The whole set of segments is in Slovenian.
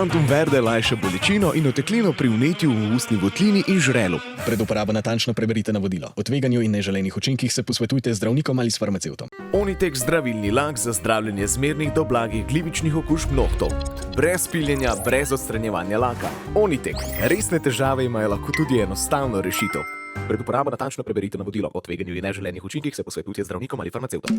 Tantum Verde lajša bolečino in oteklino pri vnetju v ustni votlini in žrelu. Pred uporabo natančno preberite navodilo. O tveganju in neželenih učinkih se posvetujte z zdravnikom ali s farmacevtom. Onitek zdravilni lak za zdravljenje zmernih do blagih glivičnih okužb nohtov. Brez piljenja, brez odstranjevanja laka. Onitek. Resne težave imajo lahko tudi enostavno rešitev. Pred uporabo natančno preberite navodilo. O tveganju in neželenih učinkih se posvetujte z zdravnikom ali farmacevtom.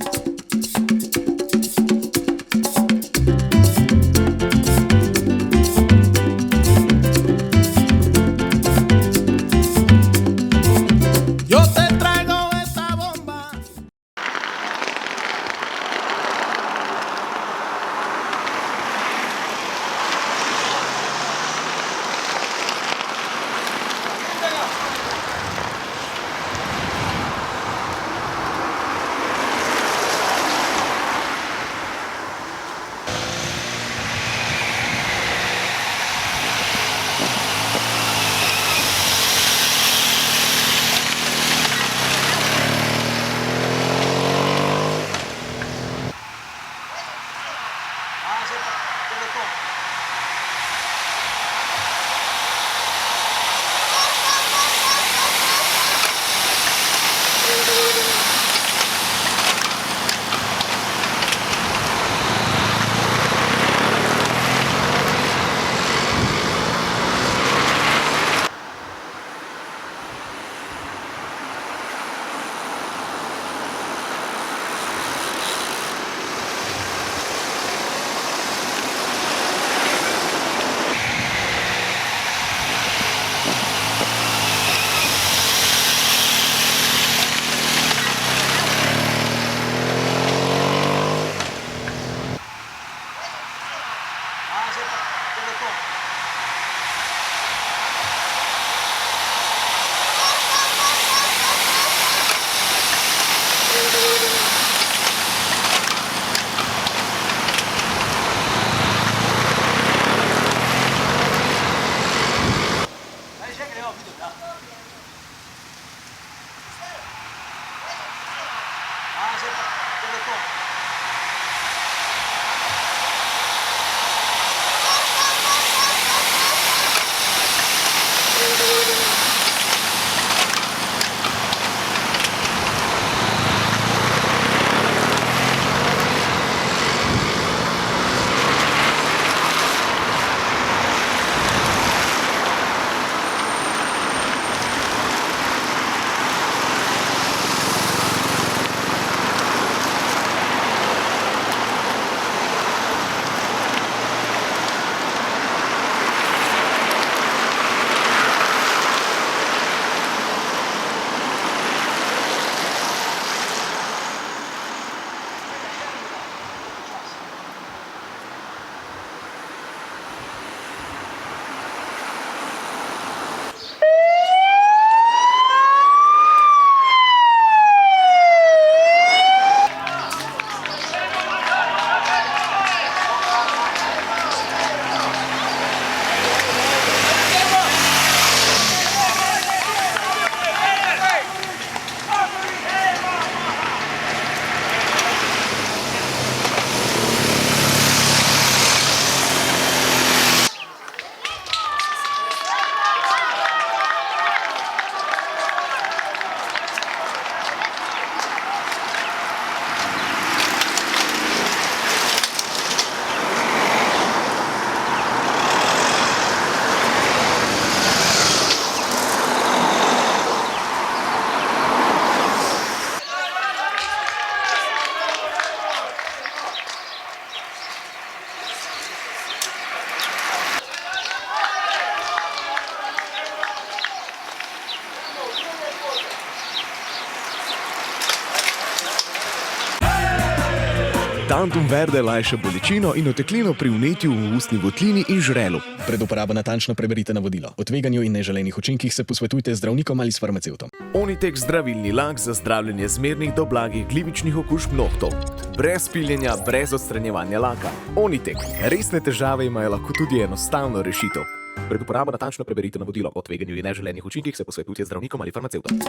Tantum Verde lajša bolečino in oteklino pri vnetju v ustni votlini in žrelu. Pred uporabo natančno preberite navodilo. O tveganju in neželenih učinkih se posvetujte z zdravnikom ali s farmacevtom. Onitek zdravilni lak za zdravljenje zmernih do blagih glivičnih okužb nohtov. Brez piljenja, brez odstranjevanja laka. Onitek. Resne težave imajo lahko tudi enostavno rešitev. Pred uporabo natančno preberite navodilo. O tveganju in neželenih učinkih se posvetujte z zdravnikom ali farmacevtom.